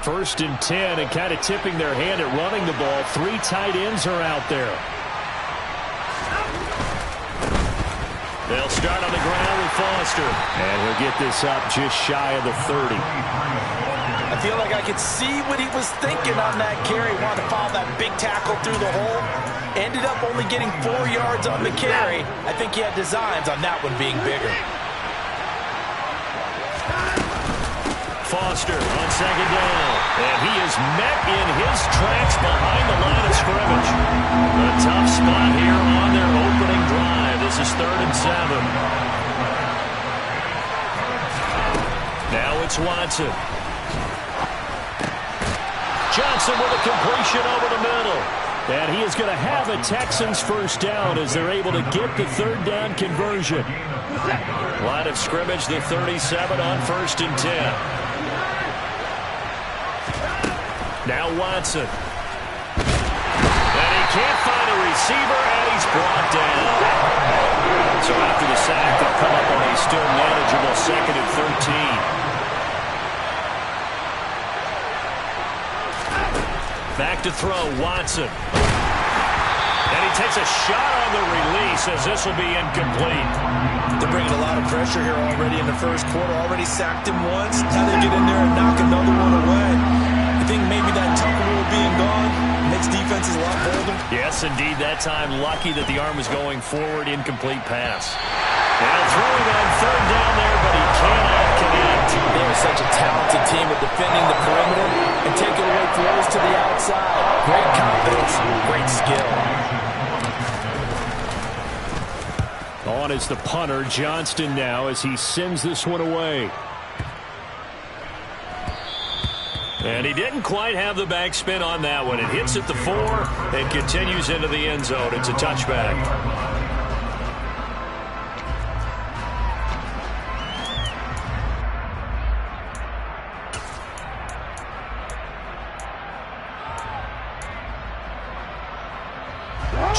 First and 10, and kind of tipping their hand at running the ball. 3 tight ends are out there. They'll start on the ground with Foster. And he'll get this up just shy of the 30. I feel like I could see what he was thinking on that carry. Wanted to follow that big tackle through the hole. Ended up only getting 4 yards on the carry. I think he had designs on that one being bigger. Foster on second down. And he is met in his tracks behind the line of scrimmage. A tough spot here on their opening drive. This is 3rd and 7. Now it's Watson. Johnson with a completion over the middle. And he is going to have a Texans first down as they're able to get the 3rd down conversion. Line of scrimmage, the 37 on 1st and 10. Now Watson. And he can't find a receiver, and he's brought down. So after the sack, they'll come up on a still manageable 2nd and 13. Back to throw, Watson. And he takes a shot on the release as this will be incomplete. They're bringing a lot of pressure here already in the first quarter. Already sacked him once. Now they get in there and knock another one away. I think maybe that tuck rule being gone makes defenses a lot bolder. Yes, indeed. That time lucky that the arm was going forward. Incomplete pass. Now throwing on 3rd down there, but he cannot connect. They are such a talented team at defending the perimeter and taking away throws to the outside. Great confidence, great skill. On is the punter, Johnston now, as he sends this one away. And he didn't quite have the backspin on that one. It hits at the 4 and continues into the end zone. It's a touchback.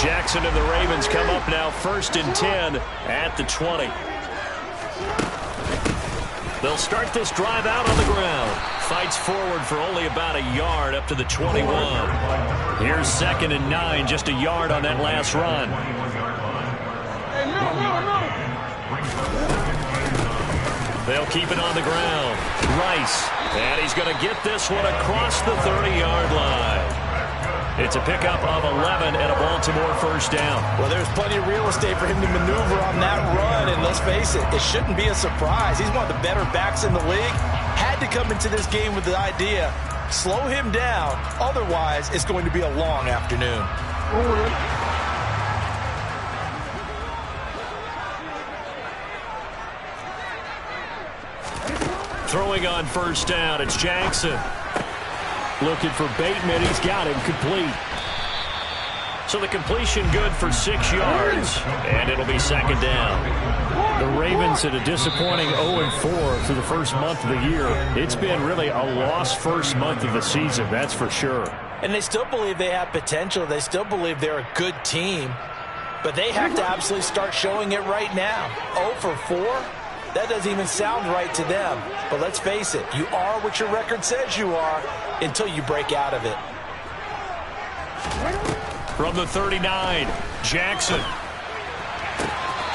Jackson and the Ravens come up now 1st and 10 at the 20. They'll start this drive out on the ground. Fights forward for only about a yard up to the 21. Here's 2nd and 9, just a yard on that last run. They'll keep it on the ground. Rice, and he's going to get this one across the 30-yard line. It's a pickup of 11 and a Baltimore first down. Well, there's plenty of real estate for him to maneuver on that run, and let's face it, it shouldn't be a surprise. He's one of the better backs in the league. Had to come into this game with the idea, slow him down, otherwise it's going to be a long afternoon. Throwing on first down, it's Jackson. Looking for Bateman. He's got him complete. So the completion good for 6 yards. And it'll be 2nd down. The Ravens at a disappointing 0-4 through the first month of the year. It's been really a lost first month of the season, that's for sure. And they still believe they have potential. They still believe they're a good team. But they have to absolutely start showing it right now. 0-4? That doesn't even sound right to them. But let's face it, you are what your record says you are until you break out of it. From the 39, Jackson.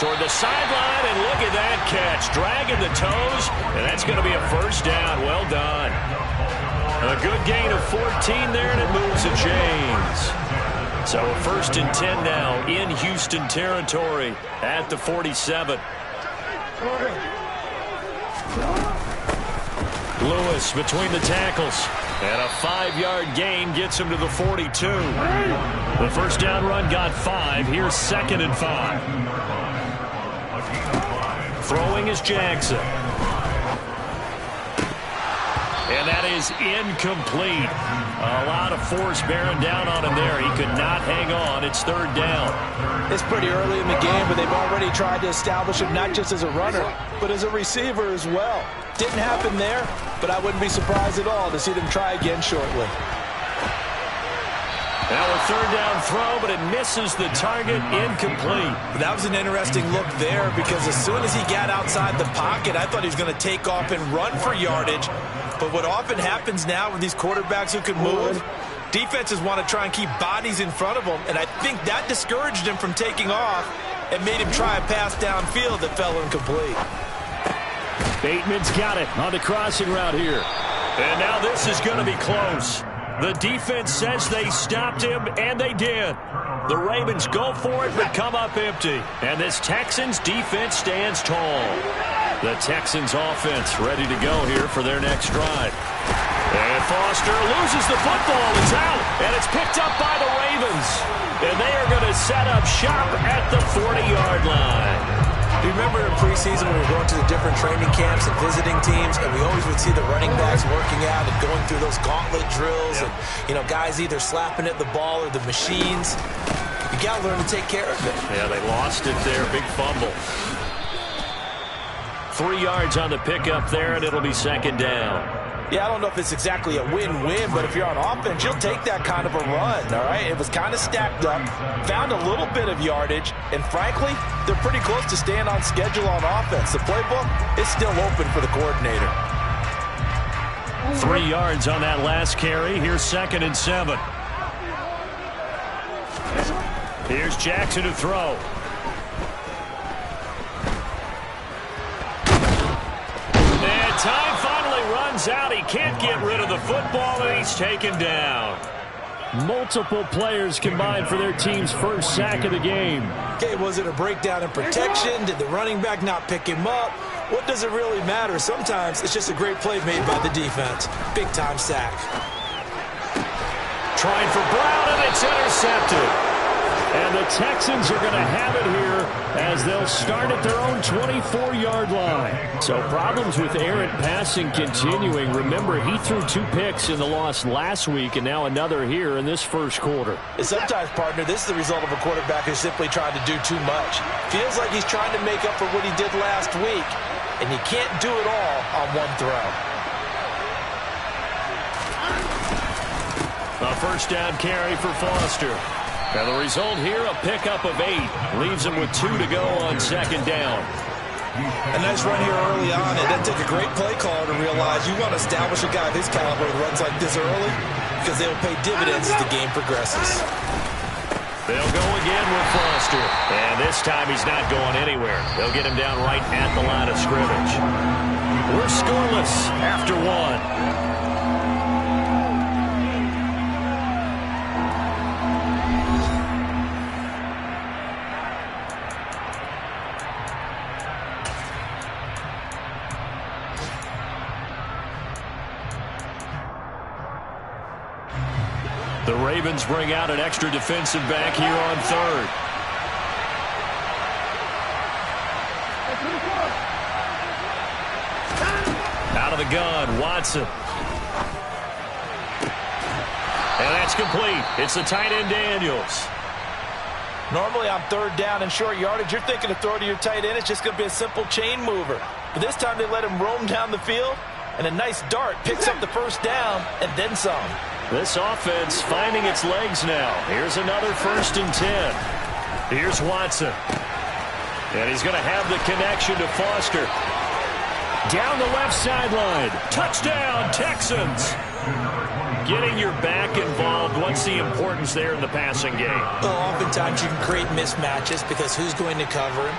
Toward the sideline, and look at that catch. Dragging the toes, and that's going to be a first down. Well done. A good gain of 14 there, and it moves the chains. So 1st and 10 now in Houston territory at the 47. Lewis between the tackles. And a 5-yard gain gets him to the 42. The first down run got 5. Here's 2nd and 5. Throwing is Jackson. And that is incomplete. A lot of force bearing down on him there. He could not hang on. It's 3rd down. It's pretty early in the game, but they've already tried to establish him not just as a runner, but as a receiver as well. Didn't happen there, but I wouldn't be surprised at all to see them try again shortly. Now a 3rd down throw, but it misses the target, incomplete. That was an interesting look there because as soon as he got outside the pocket, I thought he was going to take off and run for yardage. But what often happens now with these quarterbacks who can move, defenses want to try and keep bodies in front of them, and I think that discouraged him from taking off and made him try a pass downfield that fell incomplete. Bateman's got it on the crossing route here. And now this is going to be close. The defense says they stopped him, and they did. The Ravens go for it, but come up empty. And this Texans defense stands tall. The Texans offense ready to go here for their next drive. And Foster loses the football. It's out, and it's picked up by the Ravens. And they are going to set up shop at the 40-yard line. Do you remember in preseason when we were going to the different training camps and visiting teams, and we always would see the running backs working out and going through those gauntlet drills, and, you know, guys either slapping at the ball or the machines. You got to learn to take care of it. Yeah, they lost it there. Big fumble. 3 yards on the pickup there, and it'll be second down. Yeah, I don't know if it's exactly a win-win, but if you're on offense, you'll take that kind of a run, all right? It was kind of stacked up, found a little bit of yardage, and frankly, they're pretty close to staying on schedule on offense. The playbook is still open for the coordinator. 3 yards on that last carry. Here's 2nd and 7. Here's Jackson to throw. And time finally runs out. He can't get rid of the football, and he's taken down. Multiple players combined for their team's first sack of the game. Okay, was it a breakdown in protection? Did the running back not pick him up? What does it really matter? Sometimes it's just a great play made by the defense. Big-time sack. Trying for Brown, and it's intercepted. And the Texans are going to have it here as they'll start at their own 24-yard line. So problems with errant passing continuing. Remember, he threw 2 picks in the loss last week and now another here in this first quarter. And sometimes, partner, this is the result of a quarterback who's simply trying to do too much. Feels like he's trying to make up for what he did last week, and you can't do it all on one throw. A first down carry for Foster. And the result here, a pickup of 8. Leaves him with 2 to go on second down. A nice run here early on. It doesn't take a great play caller to realize you want to establish a guy of his caliber that runs like this early because they'll pay dividends as the game progresses. They'll go again with Foster. And this time he's not going anywhere. They'll get him down right at the line of scrimmage. We're scoreless after 1. The Ravens bring out an extra defensive back here on 3rd. Out of the gun, Watson. And that's complete. It's the tight end, Daniels. Normally on 3rd down and short yardage, you're thinking to throw to your tight end. It's just going to be a simple chain mover. But this time they let him roam down the field, and a nice dart picks up the first down and then some. This offense finding its legs now. Here's another 1st and 10. Here's Watson. And he's going to have the connection to Foster. Down the left sideline. Touchdown, Texans. Getting your back involved. What's the importance there in the passing game? Well, oftentimes you can create mismatches because who's going to cover him?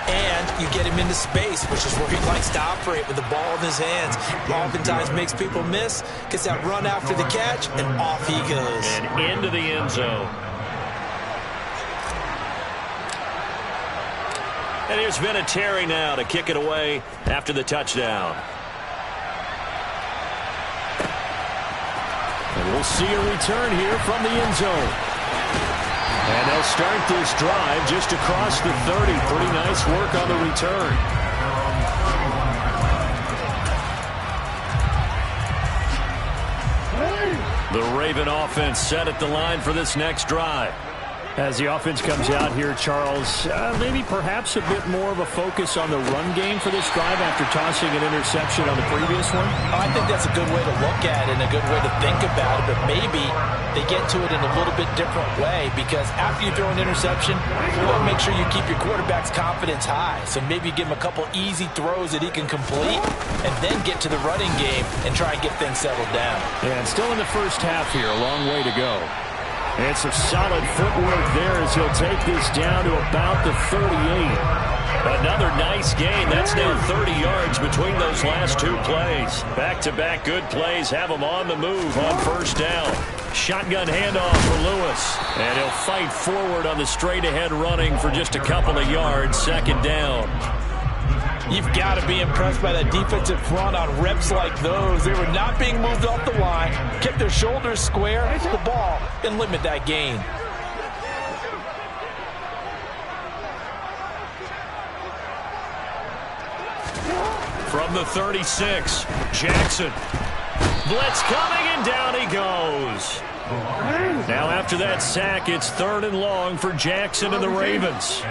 And you get him into space, which is where he likes to operate with the ball in his hands. Oftentimes makes people miss, gets that run after the catch, and off he goes. And into the end zone. And here's Vinatieri now to kick it away after the touchdown. And we'll see a return here from the end zone. And they'll start this drive just across the 30. Pretty nice work on the return. The Raven offense set at the line for this next drive. As the offense comes out here, Charles, maybe perhaps a bit more of a focus on the run game for this drive after tossing an interception on the previous one? I think that's a good way to look at it and a good way to think about it, but maybe they get to it in a little bit different way, because after you throw an interception, you want to make sure you keep your quarterback's confidence high. So maybe give him a couple easy throws that he can complete and then get to the running game and try and get things settled down. Yeah, and still in the first half here, a long way to go. And some solid footwork there as he'll take this down to about the 38. Another nice gain. That's now 30 yards between those last two plays. Back-to-back good plays have him on the move on first down. Shotgun handoff for Lewis. And he'll fight forward on the straight-ahead running for just a couple of yards. Second down. You've got to be impressed by that defensive front on reps like those. They were not being moved off the line, kept their shoulders square, the ball, and limit that gain. From the 36, Jackson. Blitz coming, and down he goes. Now after that sack, it's 3rd and long for Jackson and the Ravens.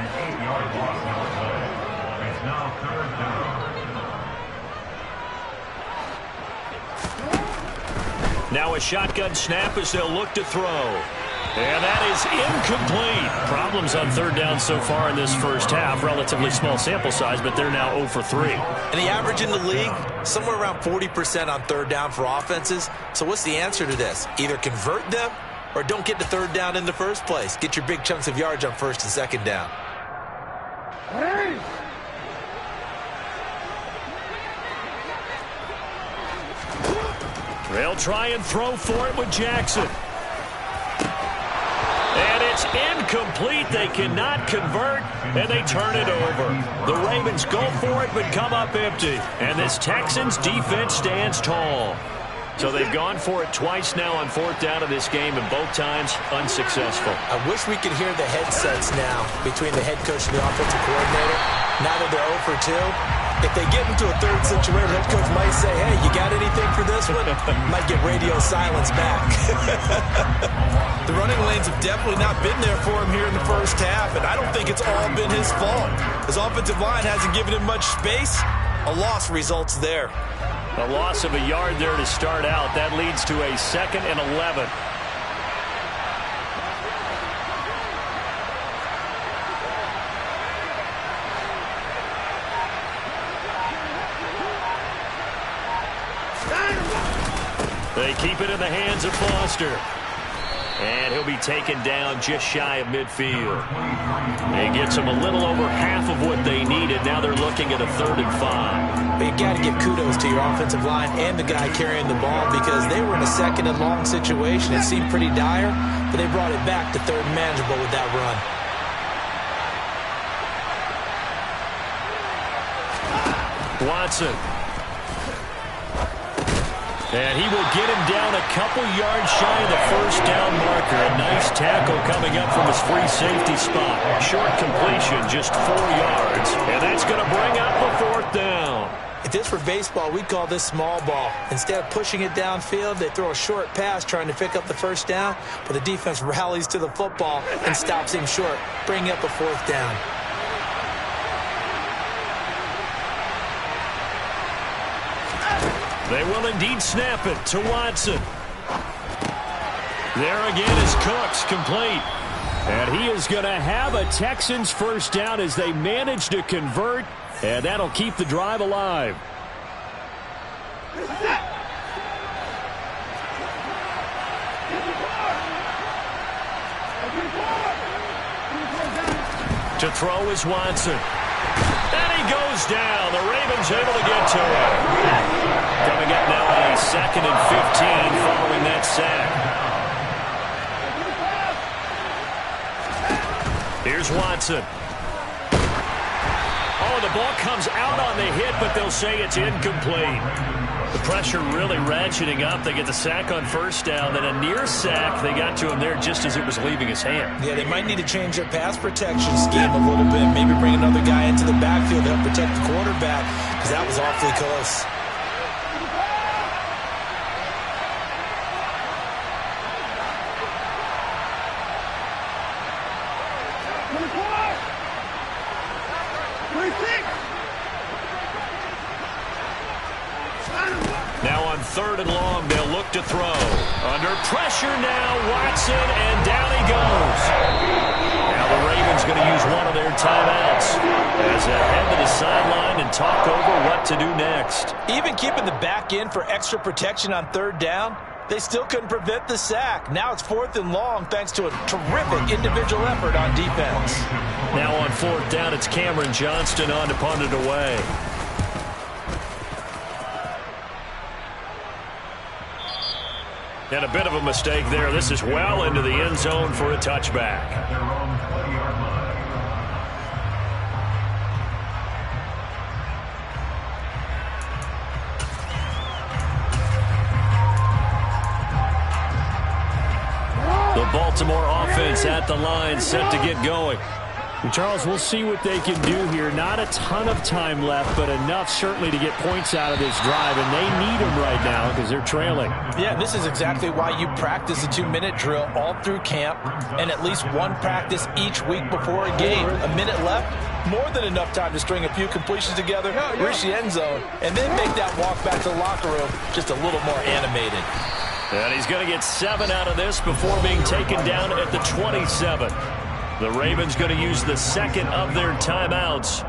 Now a shotgun snap as they'll look to throw. And that is incomplete. Problems on 3rd down so far in this first half. Relatively small sample size, but they're now 0 for 3. And the average in the league, somewhere around 40% on 3rd down for offenses. So what's the answer to this? Either convert them or don't get to 3rd down in the first place. Get your big chunks of yards on 1st and 2nd down. They'll try and throw for it with Jackson. And it's incomplete. They cannot convert, and they turn it over. The Ravens go for it, but come up empty. And this Texans defense stands tall. So they've gone for it twice now on 4th down in this game, and both times unsuccessful. I wish we could hear the headsets now between the head coach and the offensive coordinator. Now that they're 0 for 2, if they get into a 3rd situation, head coach might say, hey, you got anything for this one? Might get radio silence back. The running lanes have definitely not been there for him here in the first half, and I don't think it's all been his fault. His offensive line hasn't given him much space. A loss results there. A loss of a yard there to start out. That leads to a 2nd and 11. They keep it in the hands of Foster. And he'll be taken down just shy of midfield. It gets them a little over half of what they needed. Now they're looking at a 3rd and 5. But you got to give kudos to your offensive line and the guy carrying the ball, because they were in a 2nd and long situation. It seemed pretty dire, but they brought it back to 3rd and manageable with that run. Watson. And he will get him down a couple yards shy of the 1st down marker. A nice tackle coming up from his free safety spot. Short completion, just 4 yards. And that's going to bring up a 4th down. If this were baseball, we'd call this small ball. Instead of pushing it downfield, they throw a short pass trying to pick up the 1st down, but the defense rallies to the football and stops him short, bringing up a 4th down. They will indeed snap it to Watson. There again is Cooks, complete. And he is going to have a Texans 1st down as they manage to convert, and that'll keep the drive alive. To throw is Watson. And he goes down. The Ravens able to get to him. Coming up now a 2nd and 15 following that sack. Here's Watson. Oh, the ball comes out on the hit, but they'll say it's incomplete. The pressure really ratcheting up. They get the sack on 1st down, then a near sack. They got to him there just as it was leaving his hand. Yeah, they might need to change their pass protection scheme a little bit. Maybe bring another guy into the backfield to help protect the quarterback, because that was awfully close. 3rd and long. They'll look to throw. Under pressure now, Watson, and down he goes. Now the Ravens going to use one of their timeouts as they head to the sideline and talk over what to do next. Even keeping the back end for extra protection on 3rd down, they still couldn't prevent the sack. Now it's 4th and long thanks to a terrific individual effort on defense. Now on 4th down, it's Cameron Johnston on to punt it away. And a bit of a mistake there. This is well into the end zone for a touchback. The Baltimore offense at the line, set to get going. And Charles, we'll see what they can do here. Not a ton of time left, but enough certainly to get points out of this drive, and they need them right now because they're trailing. Yeah, this is exactly why you practice a 2-minute drill all through camp and at least one practice each week before a game. A minute left, more than enough time to string a few completions together, reach the end zone, and then make that walk back to the locker room just a little more animated. And he's going to get 7 out of this before being taken down at the 27. The Ravens going to use the 2nd of their timeouts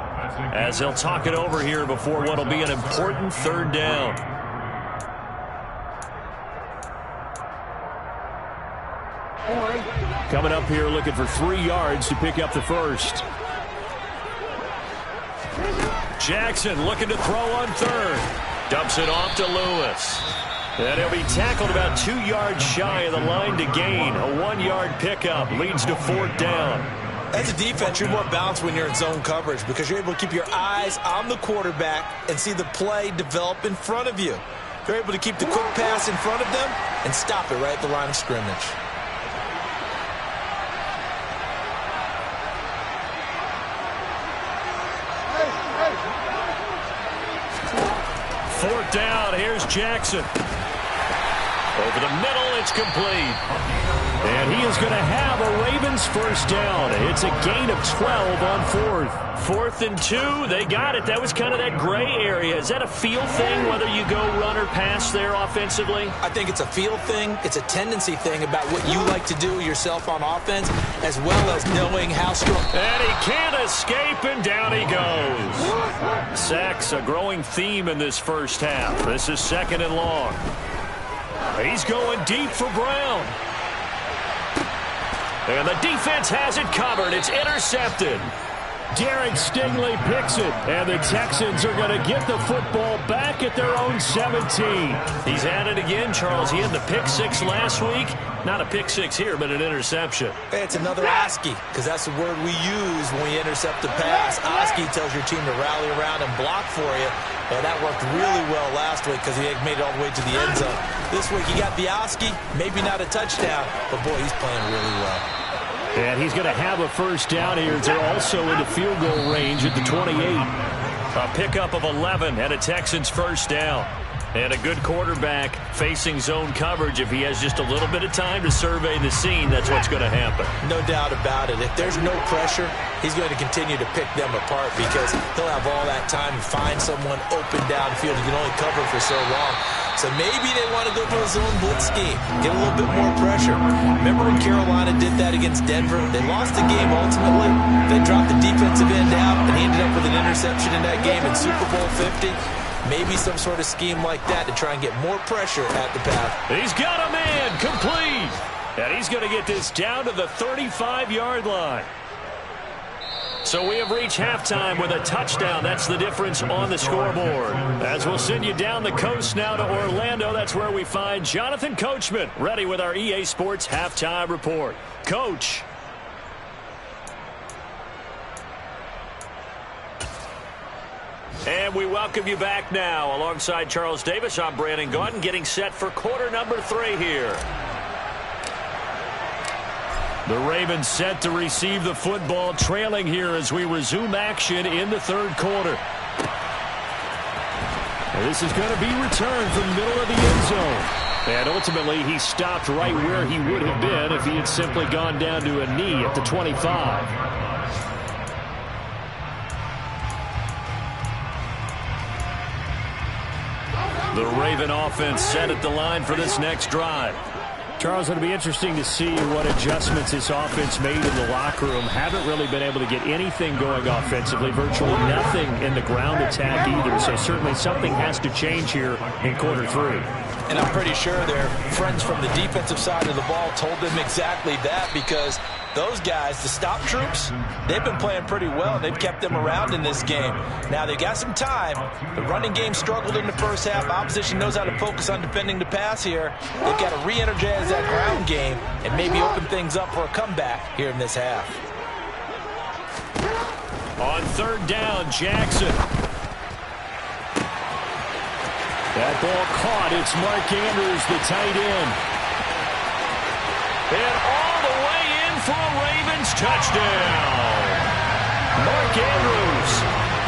as they'll talk it over here before what will be an important 3rd down. Coming up here looking for 3 yards to pick up the first. Jackson looking to throw on 3rd. Dumps it off to Lewis. And he'll be tackled about 2 yards shy of the line to gain. A 1-yard pickup leads to 4th down. As a defense, you're more balanced when you're in zone coverage because you're able to keep your eyes on the quarterback and see the play develop in front of you. You're able to keep the quick pass in front of them and stop it right at the line of scrimmage. Fourth down, here's Jackson. Over the middle, it's complete. And he is going to have a Ravens first down. It's a gain of 12 on 4th. 4th and 2, they got it. That was kind of that gray area. Is that a feel thing, whether you go run or pass there offensively? I think it's a feel thing. It's a tendency thing about what you like to do yourself on offense, as well as knowing how strong. And he can't escape, and down he goes. Sacks, a growing theme in this first half. This is 2nd and long. He's going deep for Brown. And the defense has it covered. It's intercepted. Derek Stingley picks it, and the Texans are going to get the football back at their own 17. He's at it again, Charles. He had the pick 6 last week. Not a pick 6 here, but an interception. It's another ASCII, because that's the word we use when we intercept the pass. ASCII tells your team to rally around and block for you. And that worked really well last week because he made it all the way to the end zone. This week he got the ASCII, maybe not a touchdown, but boy, he's playing really well. And he's going to have a first down here. They're also into field goal range at the 28. A pickup of 11 and a Texans first down. And a good quarterback facing zone coverage. If he has just a little bit of time to survey the scene, that's what's going to happen. No doubt about it. If there's no pressure, he's going to continue to pick them apart because he'll have all that time to find someone open downfield. He can only cover for so long. So maybe they want to go to a zone blitz scheme, get a little bit more pressure. Remember when Carolina did that against Denver? They lost the game ultimately. They dropped the defensive end out, and he ended up with an interception in that game in Super Bowl 50. Maybe some sort of scheme like that to try and get more pressure at the pass. He's got a man complete. And he's going to get this down to the 35-yard line. So we have reached halftime with a touchdown. That's the difference on the scoreboard. As we'll send you down the coast now to Orlando, that's where we find Jonathan Coachman ready with our EA Sports Halftime Report. Coach. And we welcome you back now. Alongside Charles Davis, I'm Brandon Gaudin, getting set for quarter number 3 here. The Ravens set to receive the football, trailing here as we resume action in the 3rd quarter. And this is going to be returned from the middle of the end zone. And ultimately, he stopped right where he would have been if he had simply gone down to a knee at the 25. The Raven offense set at the line for this next drive. Charles, it'll be interesting to see what adjustments this offense made in the locker room. Haven't really been able to get anything going offensively, virtually nothing in the ground attack either. So certainly something has to change here in quarter 3. And I'm pretty sure their friends from the defensive side of the ball told them exactly that, because those guys, the stop troops, they've been playing pretty well, and they've kept them around in this game. Now, they've got some time. The running game struggled in the first half. Opposition knows how to focus on defending the pass here. They've got to re-energize that ground game and maybe open things up for a comeback here in this half. On third down, Jackson. That ball caught. It's Mark Andrews, the tight end. And all the way in for a Ravens touchdown. Mark Andrews,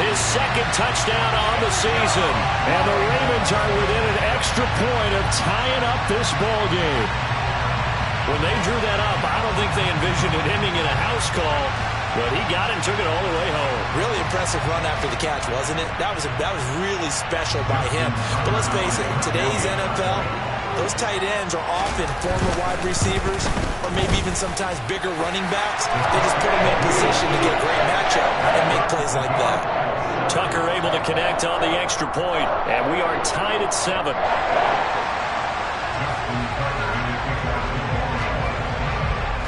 his second touchdown on the season. And the Ravens are within an extra point of tying up this ball game. When they drew that up, I don't think they envisioned it ending in a house call. But he got it and took it all the way home. Really impressive run after the catch, wasn't it? That was really special by him. But let's face it, in today's NFL, those tight ends are often former wide receivers or maybe even sometimes bigger running backs. They just put them in position to get a great matchup and make plays like that. Tucker able to connect on the extra point, and we are tied at 7.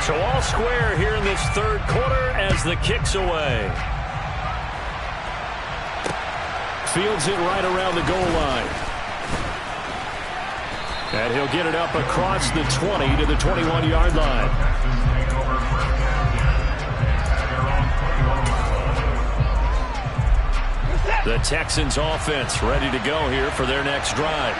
So all square here in this third quarter as the kick's away. Fields it right around the goal line. And he'll get it up across the 20 to the 21-yard line. The Texans offense ready to go here for their next drive.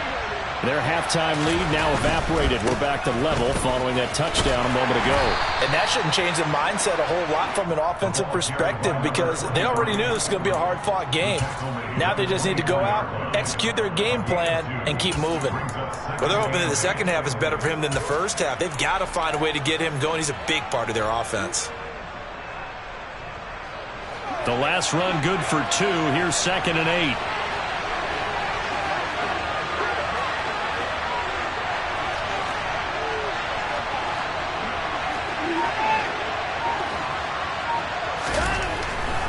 Their halftime lead now evaporated. We're back to level following that touchdown a moment ago. And that shouldn't change the mindset a whole lot from an offensive perspective, because they already knew this was going to be a hard-fought game. Now they just need to go out, execute their game plan, and keep moving. Well, they're hoping that the second half is better for him than the first half. They've got to find a way to get him going. He's a big part of their offense. The last run good for 2. Here's 2nd and 8.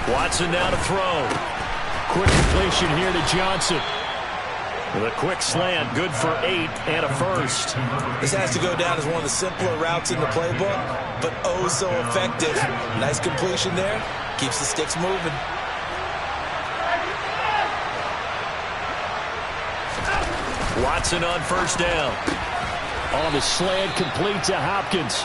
Watson now to throw. Quick completion here to Johnson. With a quick slant, good for 8 and a first. This has to go down as one of the simpler routes in the playbook, but oh so effective. Nice completion there. Keeps the sticks moving. Watson on first down. On the slant, complete to Hopkins.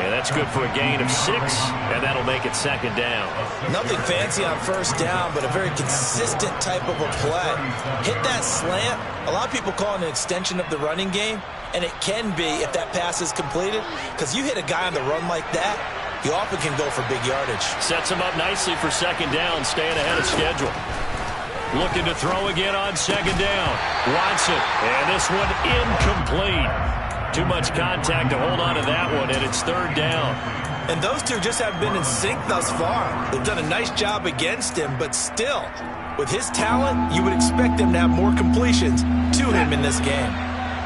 And that's good for a gain of 6, and that'll make it 2nd down. Nothing fancy on first down, but a very consistent type of a play. Hit that slant. A lot of people call it an extension of the running game, and it can be if that pass is completed, because you hit a guy on the run like that, he often can go for big yardage. Sets him up nicely for 2nd down, staying ahead of schedule. Looking to throw again on 2nd down. Watson, and this one incomplete. Too much contact to hold on to that one, and it's 3rd down. And those two just haven't been in sync thus far. They've done a nice job against him, but still, with his talent, you would expect him to have more completions to him in this game.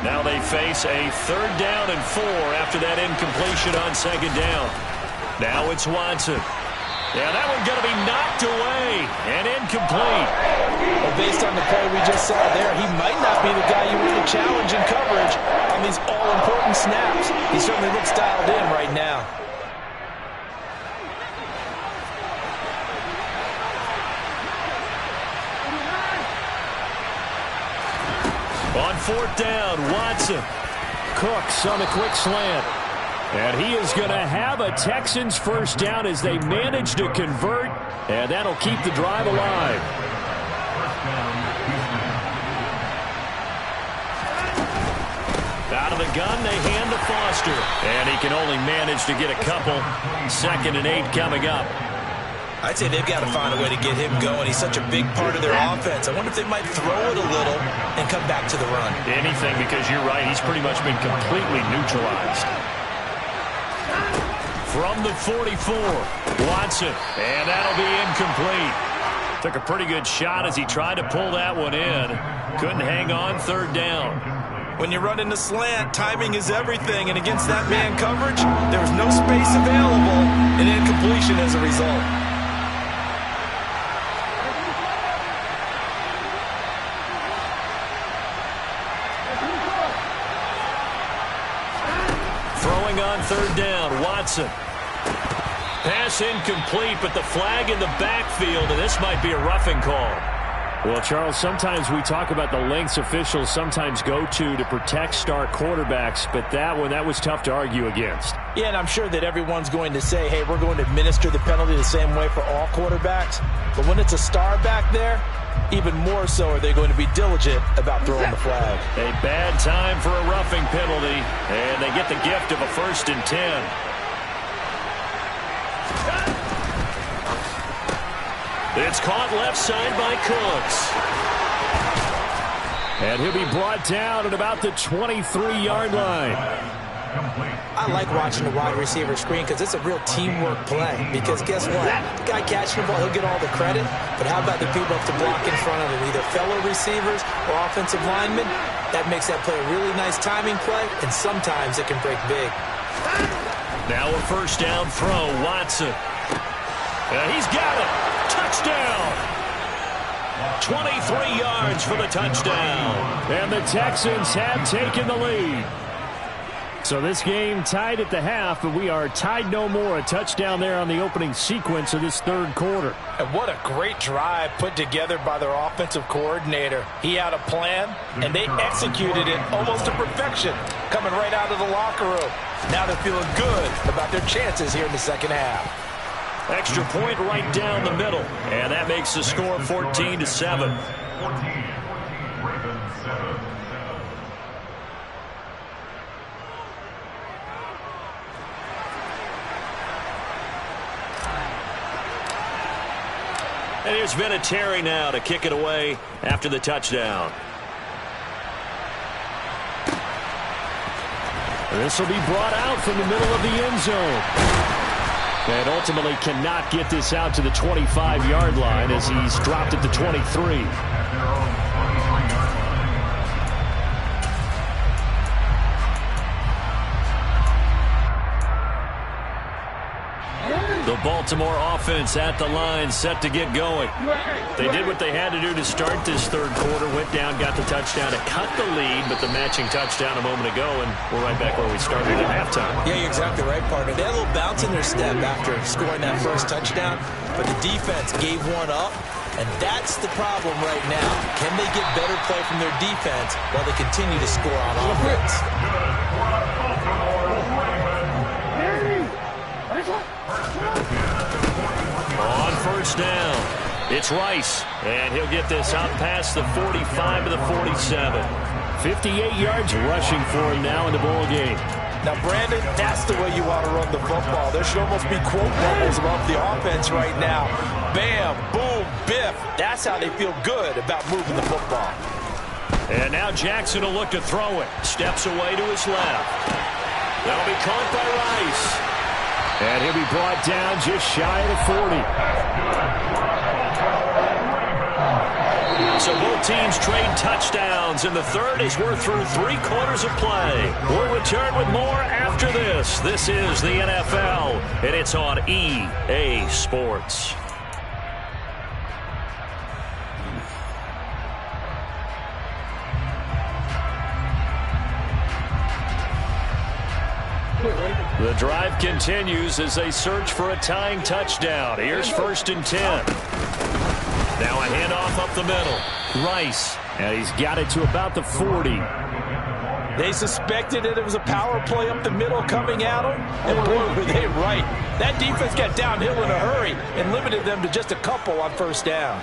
Now they face a 3rd down and 4 after that incompletion on 2nd down. Now it's Watson. Yeah, that one's going to be knocked away and incomplete. Well, based on the play we just saw there, he might not be the guy you want to challenge in coverage on these all-important snaps. He certainly looks dialed in right now. On 4th down, Watson. Cooks on the quick slant. And he is going to have a Texans first down as they manage to convert, and that'll keep the drive alive. Out of the gun, they hand to Foster. And he can only manage to get a couple. 2nd and 8 coming up. I'd say they've got to find a way to get him going. He's such a big part of their offense. I wonder if they might throw it a little and come back to the run. Anything, because you're right. He's pretty much been completely neutralized. From the 44, Watson, and that'll be incomplete. Took a pretty good shot as he tried to pull that one in. Couldn't hang on, third down. When you run in the slant, timing is everything, and against that man coverage, there was no space available, and incompletion as a result. Throwing on third down, Watson. Pass incomplete, but the flag in the backfield, and this might be a roughing call. Well, Charles, sometimes we talk about the lengths officials sometimes go to protect star quarterbacks, but that was tough to argue against. Yeah, and I'm sure that everyone's going to say, hey, we're going to administer the penalty the same way for all quarterbacks. But when it's a star back there, even more so are they going to be diligent about throwing the flag. A bad time for a roughing penalty, and they get the gift of a 1st and 10. It's caught left side by Cooks. And he'll be brought down at about the 23-yard line. I like watching the wide receiver screen because it's a real teamwork play. Because guess what? The guy catching the ball, he'll get all the credit. But how about the people up to block in front of him? Either fellow receivers or offensive linemen. That makes that play a really nice timing play, and sometimes it can break big. Now a 1st down throw, Watson. He's got it. Touchdown. 23 yards for the touchdown. And the Texans have taken the lead. So this game tied at the half, but we are tied no more. A touchdown there on the opening sequence of this third quarter. And what a great drive put together by their offensive coordinator. He had a plan, and they executed it almost to perfection, coming right out of the locker room. Now they're feeling good about their chances here in the second half. Extra point right down the middle, and that makes the score 14-7. And here's Vinatieri now to kick it away after the touchdown. This will be brought out from the middle of the end zone. And ultimately cannot get this out to the 25-yard line as he's dropped at the 23. The Baltimore offense at the line, set to get going. They did what they had to do to start this third quarter. Went down, got the touchdown to cut the lead, but the matching touchdown a moment ago, and we're right back where we started at halftime. Yeah, you're exactly right, partner. They had a little bounce in their step after scoring that first touchdown, but the defense gave one up, and that's the problem right now. Can they get better play from their defense while they continue to score on offense? On 1st down, it's Rice, and he'll get this out past the 45 to the 47. 58 yards rushing for him now in the ball game. Now, Brandon, that's the way you want to run the football. There should almost be quote bubbles about the offense right now. Bam, boom, biff. That's how they feel good about moving the football. And now Jackson will look to throw it. Steps away to his left. That'll be caught by Rice. And he'll be brought down just shy of the 40. So both teams trade touchdowns in the third as we're through 3 quarters of play. We'll return with more after this. This is the NFL, and it's on EA Sports. The drive continues as they search for a tying touchdown. Here's 1st and 10. Now a handoff up the middle. Rice. And he's got it to about the 40. They suspected that it was a power play up the middle coming at them, and boy, were they right. That defense got downhill in a hurry and limited them to just a couple on 1st down.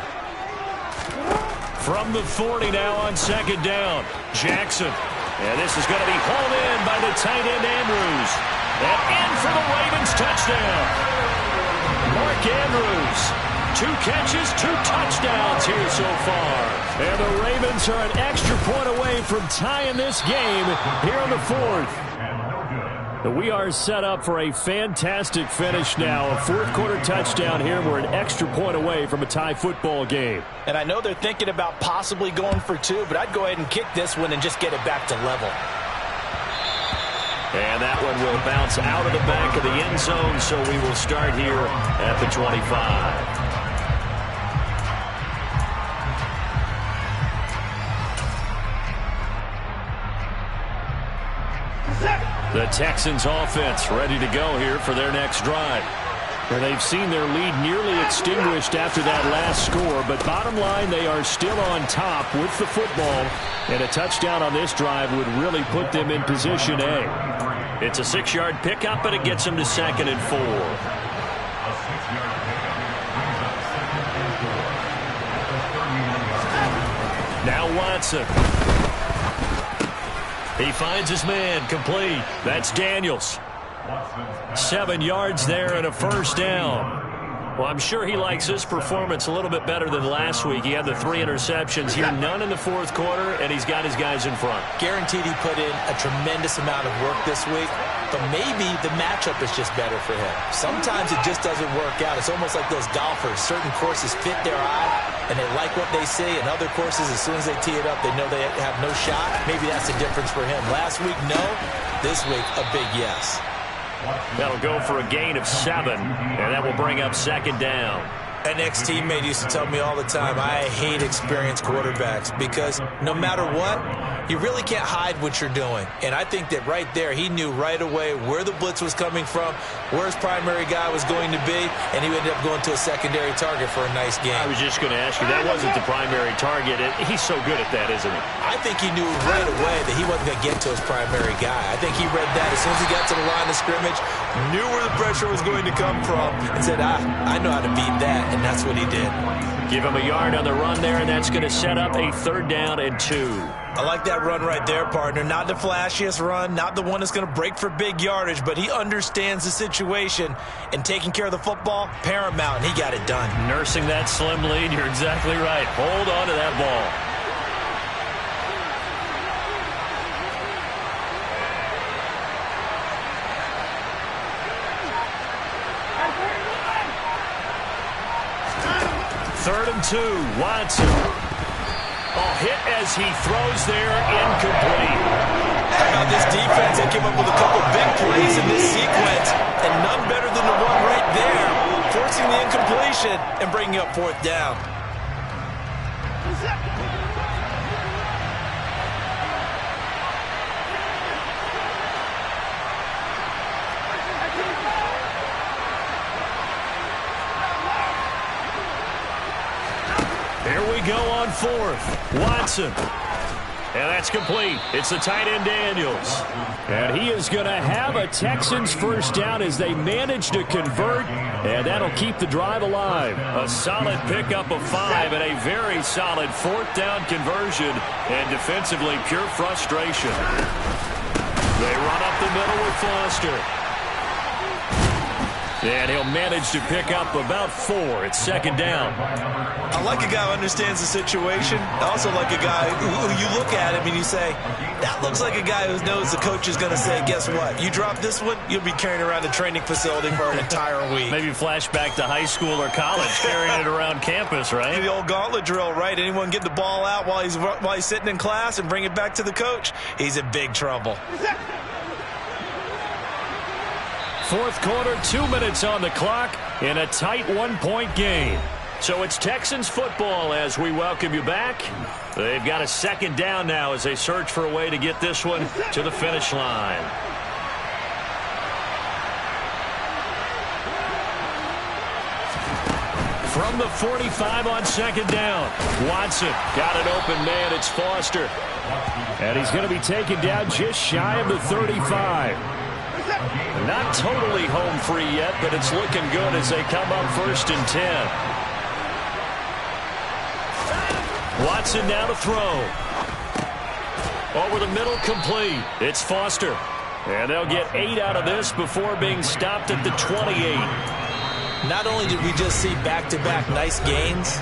From the 40 now on 2nd down. Jackson. And this is going to be hauled in by the tight end Andrews. And in for the Ravens touchdown. Mark Andrews. 2 catches, 2 touchdowns here so far. And the Ravens are an extra point away from tying this game here on the 4th. We are set up for a fantastic finish now. A fourth-quarter touchdown here. We're an extra point away from a tie football game. And I know they're thinking about possibly going for two, but I'd go ahead and kick this one and just get it back to level. And that one will bounce out of the back of the end zone, so we will start here at the 25. The Texans offense ready to go here for their next drive. Where they've seen their lead nearly extinguished after that last score, but bottom line, they are still on top with the football, and a touchdown on this drive would really put them in position A. It's a 6-yard pickup, and it gets them to 2nd and 4. Now Watson. He finds his man, complete. That's Daniels. 7 yards there and a first down. Well, I'm sure he likes his performance a little bit better than last week. He had the 3 interceptions here, none in the fourth quarter, and he's got his guys in front. Guaranteed he put in a tremendous amount of work this week, but maybe the matchup is just better for him. Sometimes it just doesn't work out. It's almost like those golfers. Certain courses fit their eye, and they like what they see, and other courses, as soon as they tee it up, they know they have no shot. Maybe that's the difference for him. Last week, no. This week, a big yes. That'll go for a gain of 7, and that will bring up 2nd down. An ex-teammate used to tell me all the time, I hate experienced quarterbacks because no matter what, you really can't hide what you're doing. And I think that right there, he knew right away where the blitz was coming from, where his primary guy was going to be, and he ended up going to a secondary target for a nice game. I was just going to ask you, that wasn't the primary target. He's so good at that, isn't he? I think he knew right away that he wasn't going to get to his primary guy. I think he read that as soon as he got to the line of scrimmage, knew where the pressure was going to come from, and said, I know how to beat that. And that's what he did. Give him a yard on the run there, and that's going to set up a 3rd down and 2. I like that run right there, partner. Not the flashiest run, not the one that's going to break for big yardage, but he understands the situation, and taking care of the football, paramount, and he got it done. Nursing that slim lead, you're exactly right. Hold on to that ball. Third and 2, Watson. Hit as he throws there, incomplete. How about this defense? They came up with a couple big plays in this sequence, and none better than the one right there, forcing the incompletion and bringing up 4th down. Here we go on 4th. Watson. And that's complete. It's the tight end Daniels. And he is going to have a Texans first down as they manage to convert, and that'll keep the drive alive. A solid pickup of 5 and a very solid 4th down conversion, and defensively pure frustration. They run up the middle with Foster. And he'll manage to pick up about 4. It's 2nd down. I like a guy who understands the situation. I also like a guy who you look at him and you say, that looks like a guy who knows the coach is going to say, guess what? You drop this one, you'll be carrying around a training facility for an entire week. Maybe flashback to high school or college, carrying it around campus, right? The old gauntlet drill, right? Anyone get the ball out while he's sitting in class and bring it back to the coach, he's in big trouble. Fourth quarter, 2 minutes on the clock in a tight 1-point game. So it's Texans football as we welcome you back. They've got a 2nd down now as they search for a way to get this one to the finish line. From the 45 on 2nd down, Watson got an open man. It's Foster. And he's going to be taken down just shy of the 35. Not totally home free yet, but it's looking good as they come up 1st and 10. Watson now to throw. Over the middle, complete. It's Foster. And they'll get 8 out of this before being stopped at the 28. Not only did we just see back-to-back nice gains,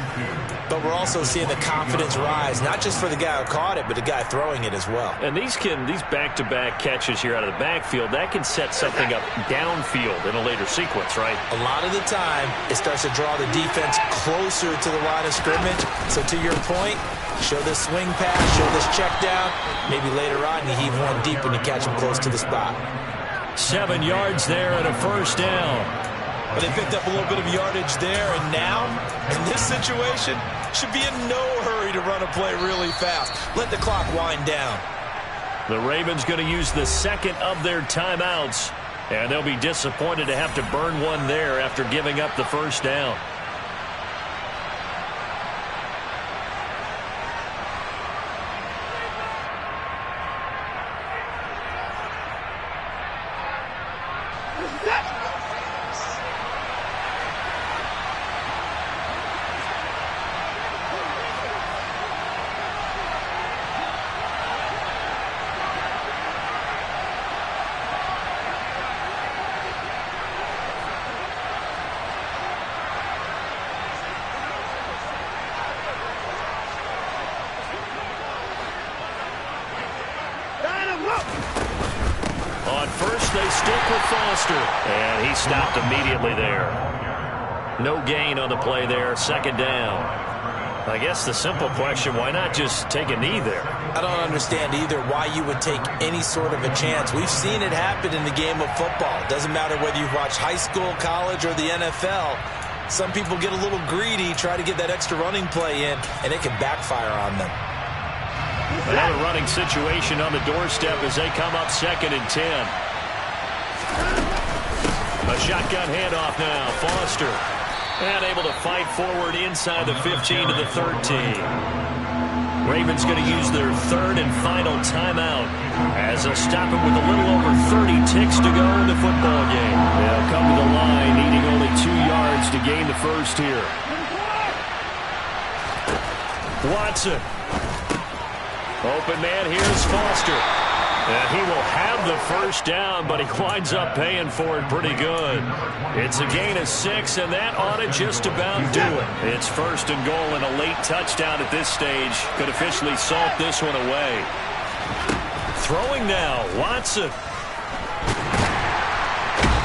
But we're also seeing the confidence rise, not just for the guy who caught it, but the guy throwing it as well. And these back-to-back catches here out of the backfield, that can set something up downfield in a later sequence, right? A lot of the time, it starts to draw the defense closer to the line of scrimmage. So to your point, show this swing pass, show this check down. Maybe later on you heave one deep when you catch him close to the spot. 7 yards there and a first down. But they picked up a little bit of yardage there, and now, in this situation, should be in no hurry to run a play really fast. Let the clock wind down. The Ravens going to use the second of their timeouts, and they'll be disappointed to have to burn one there after giving up the first down. On first, they stick with Foster. And he stopped immediately there. No gain on the play there. Second down. I guess the simple question, why not just take a knee there? I don't understand either why you would take any sort of a chance. We've seen it happen in the game of football. It doesn't matter whether you've watched high school, college, or the NFL. Some people get a little greedy, try to get that extra running play in, and it can backfire on them. Another running situation on the doorstep as they come up 2nd and 10. A shotgun handoff now. Foster. And able to fight forward inside the 15 to the 13. Ravens going to use their third and final timeout as they'll stop it with a little over 30 ticks to go in the football game. They'll come to the line needing only 2 yards to gain the first here. Watson. Open man, here's Foster. And he will have the first down, but he winds up paying for it pretty good. It's a gain of 6, and that ought to just about do it. It's 1st and goal, and a late touchdown at this stage could officially salt this one away. Throwing now, Watson.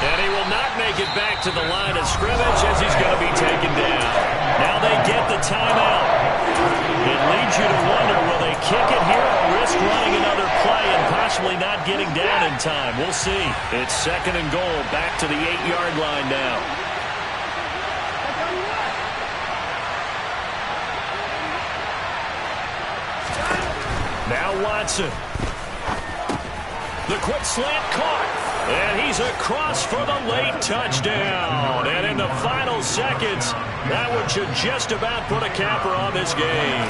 And he will not make it back to the line of scrimmage as he's going to be taken down. Now they get the timeout. It leads you to wonder, will they kick it here or risk running another play and possibly not getting down in time? We'll see. It's 2nd and goal, back to the 8-yard line now. Now Watson. The quick slant caught. And he's across for the late touchdown. And in the final seconds, that one should just about put a capper on this game.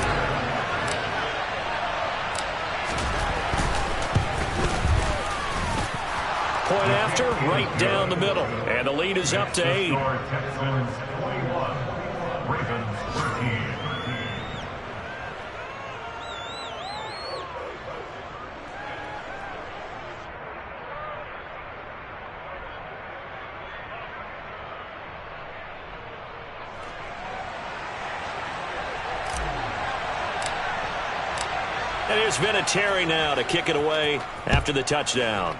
Point after, right down the middle. And the lead is up to 8. And here's Vinatieri now to kick it away after the touchdown.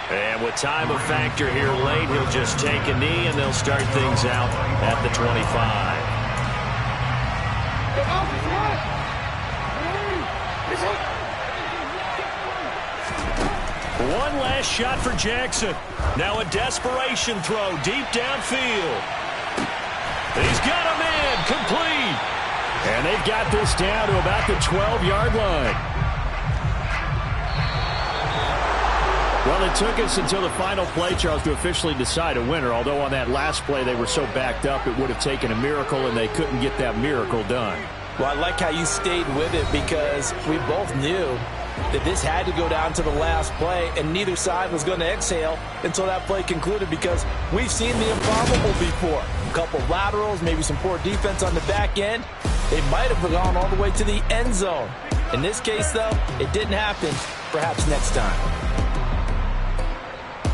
And with time a factor here late, he'll just take a knee, and they'll start things out at the 25. One last shot for Jackson. Now a desperation throw deep downfield. He's got a man complete. And they've got this down to about the 12-yard line. Well, it took us until the final play, Charles, to officially decide a winner. Although on that last play they were so backed up, it would have taken a miracle, and they couldn't get that miracle done. Well, I like how you stayed with it because we both knew that this had to go down to the last play, and neither side was going to exhale until that play concluded because we've seen the improbable before. A couple laterals, maybe some poor defense on the back end. They might have gone all the way to the end zone. In this case, though, it didn't happen. Perhaps next time.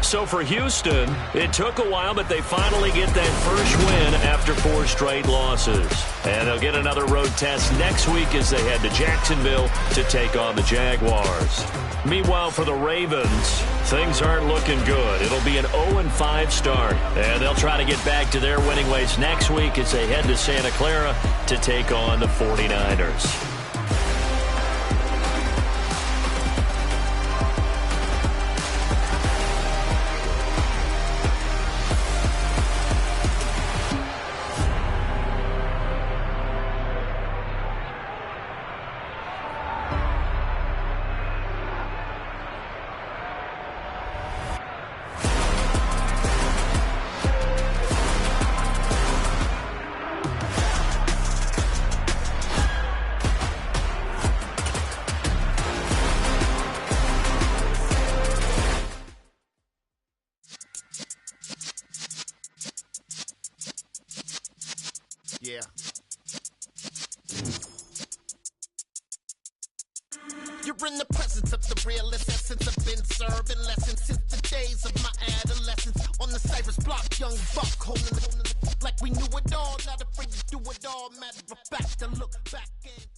So for Houston, it took a while, but they finally get that first win after 4 straight losses. And they'll get another road test next week as they head to Jacksonville to take on the Jaguars. Meanwhile, for the Ravens, things aren't looking good. It'll be an 0-5 start, and they'll try to get back to their winning ways next week as they head to Santa Clara to take on the 49ers. Yeah. You're in the presence of the realest essence. I've been serving lessons since the days of my adolescence. On the Cypress block, young buck holding it like we knew it all. Not afraid to do it all. Matter of fact, I look back and